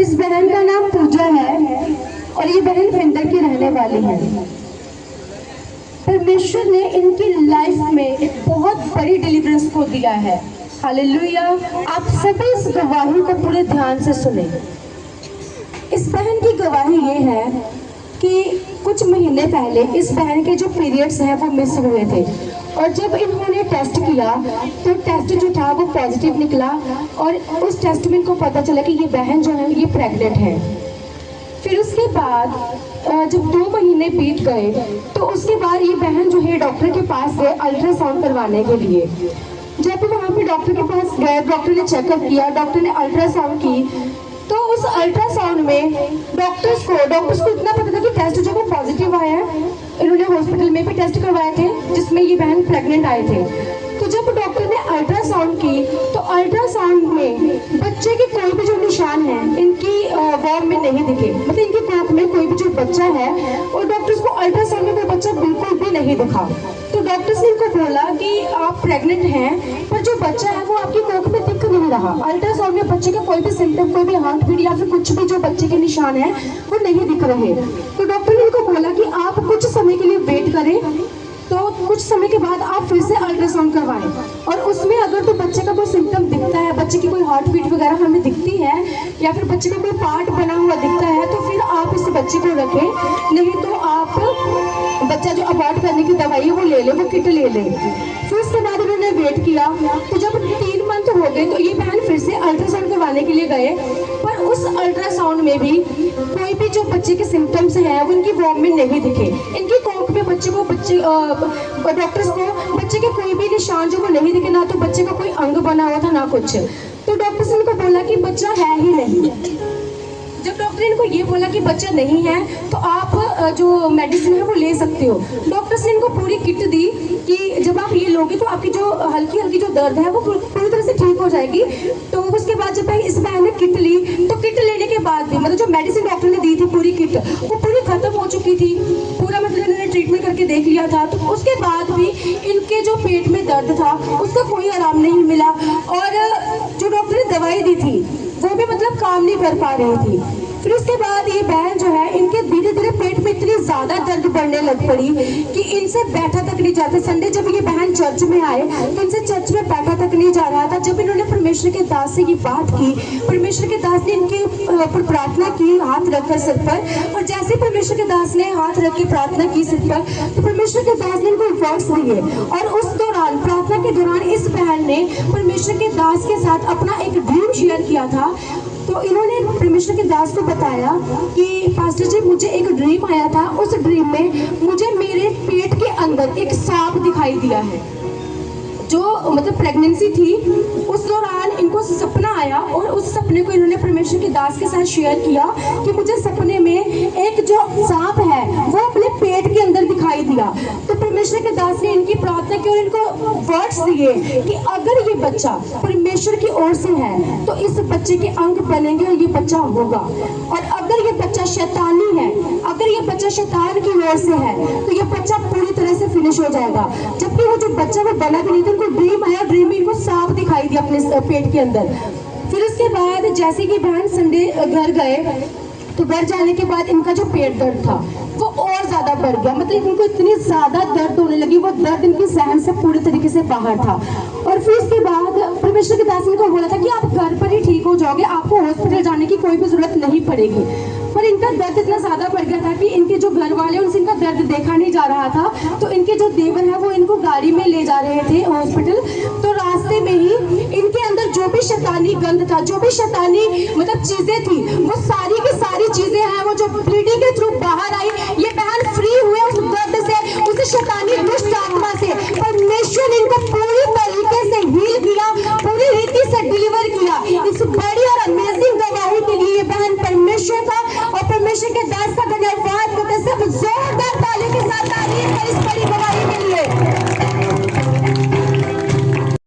इस बहन का नाम पूजा है और ये बहन फिंदर की रहने वाली है। परमेश्वर ने इनकी लाइफ में एक बहुत बड़ी डिलीवरेंस को दिया है। हालेलुया। आप सभी इस गवाही को पूरे ध्यान से सुने। इस बहन की गवाही ये है कि कुछ महीने पहले इस बहन के जो पीरियड्स हैं वो मिस हुए थे और जब इन्होंने टेस्ट किया तो टेस्ट जो था वो पॉजिटिव निकला और उस टेस्ट में इनको पता चला कि ये बहन जो है ये प्रेग्नेंट है। फिर उसके बाद जब 2 महीने बीत गए तो उसके बाद ये बहन जो है डॉक्टर के पास गए अल्ट्रासाउंड करवाने के लिए। जब वहाँ पे डॉक्टर के पास गए, डॉक्टर ने चेकअप किया, डॉक्टर ने अल्ट्रासाउंड की, तो उस अल्ट्रासाउंड में डॉक्टर्स को इतना पता था कि टेस्ट जो वो पॉजिटिव आया है। इन्होंने हॉस्पिटल में भी टेस्ट करवाए थे जिसमें ये बहन प्रेग्नेंट आए थे। तो जब डॉक्टर ने अल्ट्रासाउंड की तो अल्ट्रासाउंड में बच्चे के कोई भी जो निशान है इनकी वॉर्म में नहीं दिखे, मतलब इनकी कोख में कोई भी जो बच्चा है और डॉक्टर्स को अल्ट्रासाउंड में वो बच्चा बिल्कुल भी नहीं दिखा। तो डॉक्टर्स ने इनको बोला कि आप प्रेग्नेंट हैं पर जो बच्चा है वो आपकी कोख में दिख नहीं रहा। अल्ट्रासाउंड में बच्चे का कोई भी सिम्टम, कोई भी हार्ट बीट या फिर कुछ भी जो बच्चे के निशान है वो नहीं दिख रहे। तो डॉक्टर ने इनको बोला कि आप कुछ समय के लिए वेट करें, तो कुछ समय के बाद आप फिर से अल्ट्रासाउंड करवाएं और उसमें अगर तो बच्चे का कोई सिम्टम दिखता है, बच्चे की कोई हार्ट बीट वगैरह हमें दिखती है या फिर बच्चे का कोई पार्ट बना हुआ दिखता है तो फिर आप इस बच्चे को रखें, नहीं तो आप बच्चा जो अबॉर्ट करने की दवाई है वो ले लें, वो किट ले लें। फिर उसके बाद उन्होंने वेट किया तो जब 3 मंथ हो गए तो ये बहन फिर से अल्ट्रासाउंड करवाने के लिए गए, पर उस अल्ट्रासाउंड में भी कोई भी जो बच्चे के सिम्टम्स हैं वो इनकी वॉर्म में नहीं दिखे। इनकी कोख में डॉक्टर्स को बच्चे के कोई भी निशान जो वो नहीं दिखे, ना तो बच्चे का कोई अंग बना हुआ था ना कुछ। तो डॉक्टर्स ने इनको बोला कि बच्चा है ही नहीं। जब डॉक्टर ने इनको ये बोला कि बच्चा नहीं है तो आप जो मेडिसिन है वो ले सकते हो। डॉक्टर्स ने इनको पूरी किट दी कि जब आप ये लोगे तो आपकी जो हल्की हल्की जो दर्द है वो पूरी तरह से ठीक हो जाएगी। तो उसके बाद जब इस बहन ने किट ली तो किट लेने के बाद भी मतलब जो मेडिसिन डॉक्टर ने दी थी पूरी किट वो पूरी खत्म हो चुकी थी, पूरा मतलब इन्होंने ट्रीटमेंट करके देख लिया था। तो उसके बाद भी इनके जो पेट में दर्द था उसका कोई आराम नहीं मिला और जो डॉक्टर ने दवाई दी थी वो भी मतलब काम नहीं कर पा रही थी। फिर उसके बाद ये बहन जो है इनके धीरे धीरे पेट में इतनी ज्यादा दर्द बढ़ने लग पड़ी कि इनसे बैठा तक नहीं जाता। संडे जब ये बहन चर्च में आए तो इनसे चर्च में बैठा तक नहीं जा रहा था। जब इन्होंने परमेश्वर के दास से ये बात की, परमेश्वर के दास ने इनके ऊपर प्रार्थना की हाथ रखकर सिर पर, और जैसे परमेश्वर के दास ने हाथ रख के प्रार्थना की सिर पर तो परमेश्वर के दास ने इनको वर्ड्स दिए और उस दौरान प्रार्थना के दौरान इस बहन ने परमेश्वर के दास के साथ अपना एक ड्रीम शेयर किया था। तो इन्होंने परमेश्वर के दास को बताया कि पास्टर जी मुझे एक ड्रीम आया था, उस ड्रीम में मुझे मेरे पेट के अंदर एक सांप दिखाई दिया है। जो मतलब प्रेगनेंसी थी उस दौरान इनको सपना आया और उस सपने को इन्होंने परमेश्वर के दास के साथ शेयर किया कि मुझे सपने में एक जो सांप है वो अपने पेट के अंदर दिखाई दिया। तो परमेश्वर के दास ने इनकी प्रार्थना की और इनको वर्ड्स दिए कि अगर ये बच्चा परमेश्वर की ओर से है तो इस बच्चे के अंग बनेंगे और ये बच्चा होगा, और अगर ये बच्चा शैतानी है, अगर ये बच्चा शैतान की ओर से है तो ये बच्चा पूरी तरह से फिनिश हो जाएगा। जबकि वो जो बच्चा वो बना भी नहीं था, इनको ड्रीम आया, ड्रीम में इनको सांप दिखाई दिया अपने पेट के अंदर। फिर उसके बाद जैसे कि बहन संडे घर गए तो घर जाने के बाद इनका जो पेट दर्द था वो और ज्यादा बढ़ गया, मतलब इनको इतनी ज्यादा दर्द होने लगी, वो दर्द इनकी सहन से पूरी तरीके से बाहर था। और फिर उसके बाद परमेश्वर के दास ने को बोला था कि आप घर पर ही ठीक हो जाओगे, आपको हॉस्पिटल जाने की कोई भी जरूरत नहीं पड़ेगी। पर इनका दर्द इतना ज्यादा बढ़ गया था कि इनके जो घर वाले उनसे इनका दर्द देखा नहीं जा रहा था। तो इनके जो देवर है वो इनको गाड़ी में ले जा रहे थे हॉस्पिटल। तो रास्ते में ही इनके अंदर जो भी शैतानी गंध था, जो भी शैतानी मतलब चीजें थी, वो सारी की सारी चीजें हैं वो जो ब्लीडिंग के थ्रू बाहर